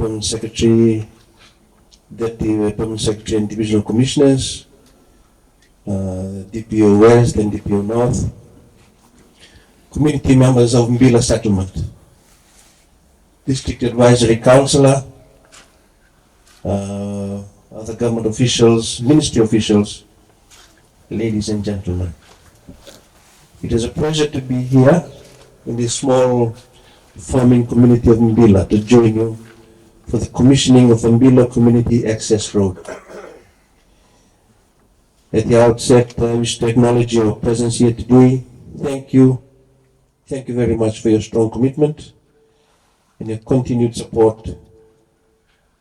Weapon Secretary, Deputy Weapon Secretary and Divisional Commissioners, DPO West and DPO North, community members of Bila Settlement, District Advisory Councillor, other government officials, ministry officials, ladies and gentlemen. It is a pleasure to be here in this small farming community of Bila to join you for the commissioning of the Bila Community Access Road. At the outset, I wish to acknowledge your presence here today. Thank you. Thank you very much for your strong commitment and your continued support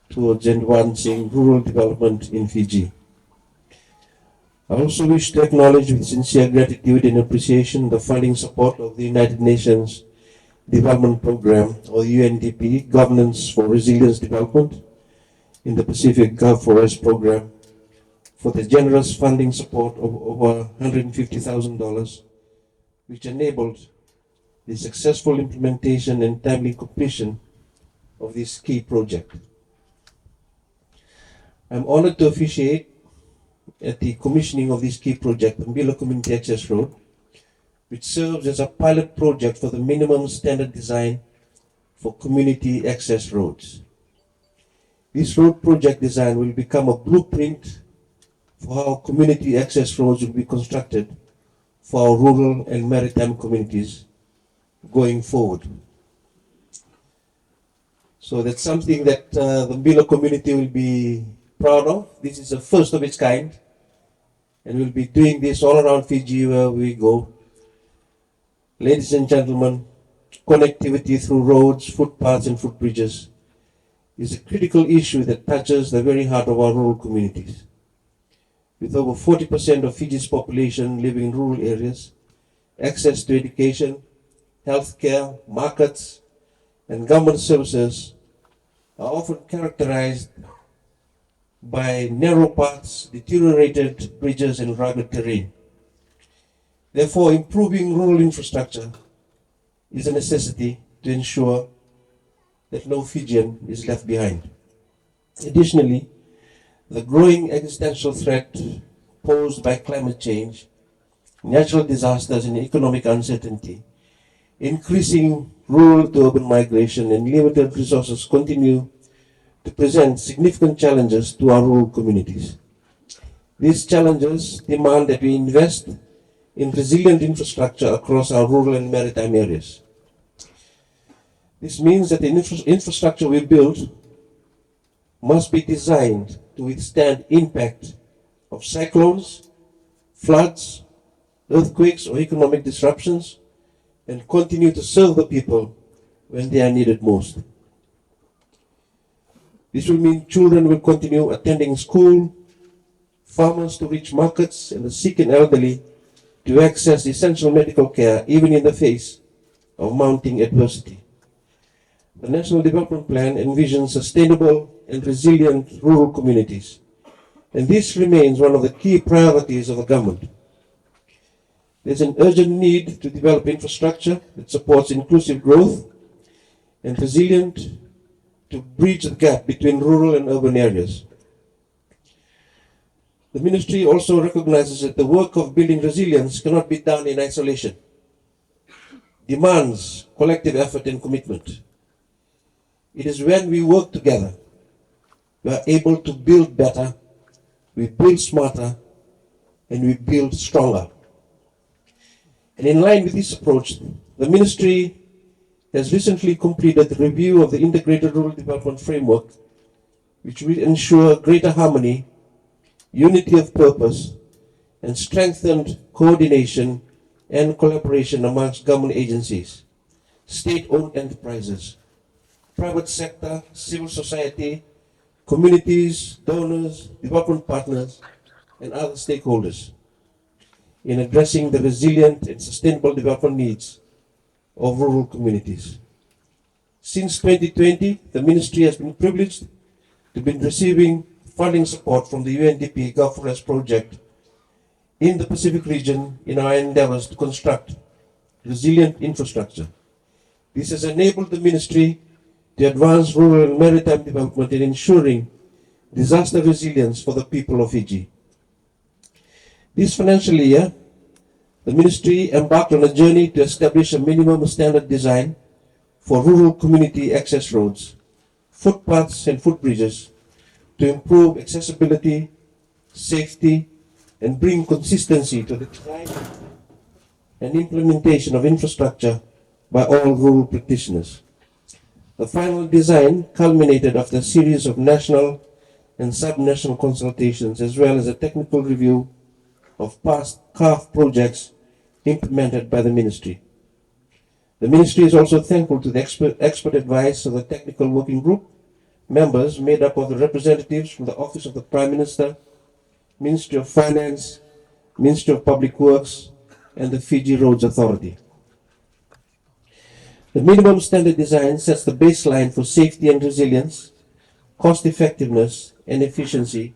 towards advancing rural development in Fiji. I also wish to acknowledge with sincere gratitude and appreciation the funding support of the United Nations Development Program, or UNDP, Governance for Resilience Development in the Pacific Gulf Forest Program, for the generous funding support of over $150,000, which enabled the successful implementation and timely completion of this key project. I'm honored to officiate at the commissioning of this key project, the Bila Community Access Road, which serves as a pilot project for the minimum standard design for community access roads. This road project design will become a blueprint for how community access roads will be constructed for our rural and maritime communities going forward. So that's something that the Bila community will be proud of. This is the first of its kind, and we'll be doing this all around Fiji where we go. Ladies and gentlemen, connectivity through roads, footpaths and footbridges is a critical issue that touches the very heart of our rural communities. With over 40% of Fiji's population living in rural areas, access to education, healthcare, markets and government services are often characterized by narrow paths, deteriorated bridges and rugged terrain. Therefore, improving rural infrastructure is a necessity to ensure that no Fijian is left behind. Additionally, the growing existential threat posed by climate change, natural disasters and economic uncertainty, increasing rural to urban migration and limited resources continue to present significant challenges to our rural communities. These challenges demand that we invest in resilient infrastructure across our rural and maritime areas. This means that the infrastructure we build must be designed to withstand impact of cyclones, floods, earthquakes or economic disruptions, and continue to serve the people when they are needed most. This will mean children will continue attending school, farmers to reach markets, and the sick and elderly to access essential medical care even in the face of mounting adversity. The National Development Plan envisions sustainable and resilient rural communities, and this remains one of the key priorities of the government. There's an urgent need to develop infrastructure that supports inclusive growth and resilient to bridge the gap between rural and urban areas. The ministry also recognizes that the work of building resilience cannot be done in isolation. Demands collective effort and commitment. It is when we work together, we are able to build better, we build smarter, and we build stronger. And in line with this approach, the ministry has recently completed the review of the Integrated Rural Development Framework, which will ensure greater harmony, unity of purpose, and strengthened coordination and collaboration amongst government agencies, state-owned enterprises, private sector, civil society, communities, donors, development partners, and other stakeholders in addressing the resilient and sustainable development needs of rural communities. Since 2020, the ministry has been privileged to be receiving funding support from the UNDP Gulf Forest Project in the Pacific region in our endeavors to construct resilient infrastructure. This has enabled the ministry to to advance rural and maritime development and ensuring disaster resilience for the people of Fiji. This financial year, the Ministry embarked on a journey to establish a minimum standard design for rural community access roads, footpaths and footbridges to improve accessibility, safety, and bring consistency to the design and implementation of infrastructure by all rural practitioners. The final design culminated after a series of national and sub-national consultations as well as a technical review of past CAF projects implemented by the Ministry. The Ministry is also thankful to the expert advice of the Technical Working Group members made up of the representatives from the Office of the Prime Minister, Ministry of Finance, Ministry of Public Works, and the Fiji Roads Authority. The minimum standard design sets the baseline for safety and resilience, cost effectiveness and efficiency,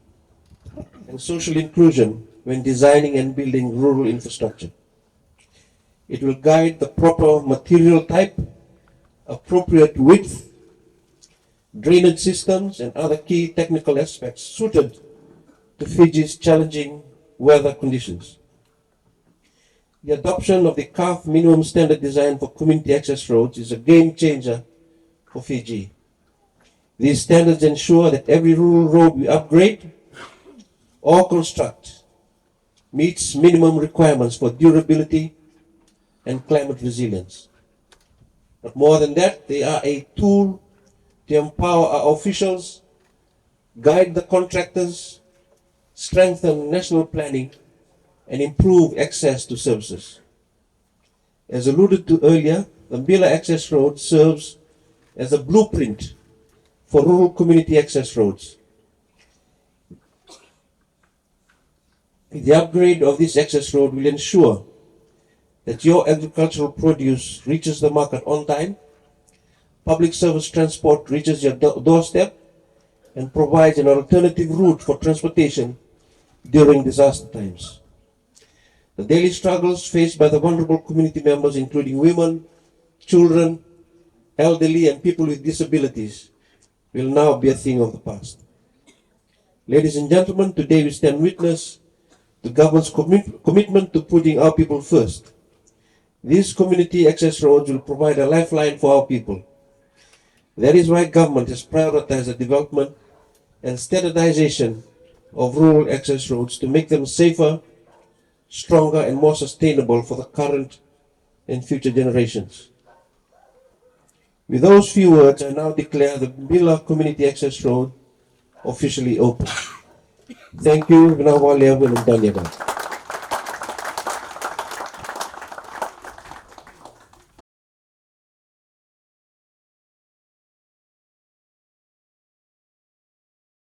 and social inclusion when designing and building rural infrastructure. It will guide the proper material type, appropriate width, drainage systems, and other key technical aspects suited to Fiji's challenging weather conditions. The adoption of the CAF minimum standard design for community access roads is a game changer for Fiji. These standards ensure that every rural road we upgrade or construct meets minimum requirements for durability and climate resilience. But more than that, they are a tool to empower our officials, guide the contractors, strengthen national planning, and improve access to services. As alluded to earlier, the Bila access road serves as a blueprint for rural community access roads. The upgrade of this access road will ensure that your agricultural produce reaches the market on time, public service transport reaches your doorstep, and provides an alternative route for transportation during disaster times. The daily struggles faced by the vulnerable community members, including women, children, elderly, and people with disabilities, will now be a thing of the past. Ladies and gentlemen, today we stand witness to government's commitment to putting our people first. These community access roads will provide a lifeline for our people. That is why government has prioritized the development and standardization of rural access roads to make them safer, stronger, and more sustainable for the current and future generations. With those few words, I now declare the Bila Community Access Road officially open. Thank you.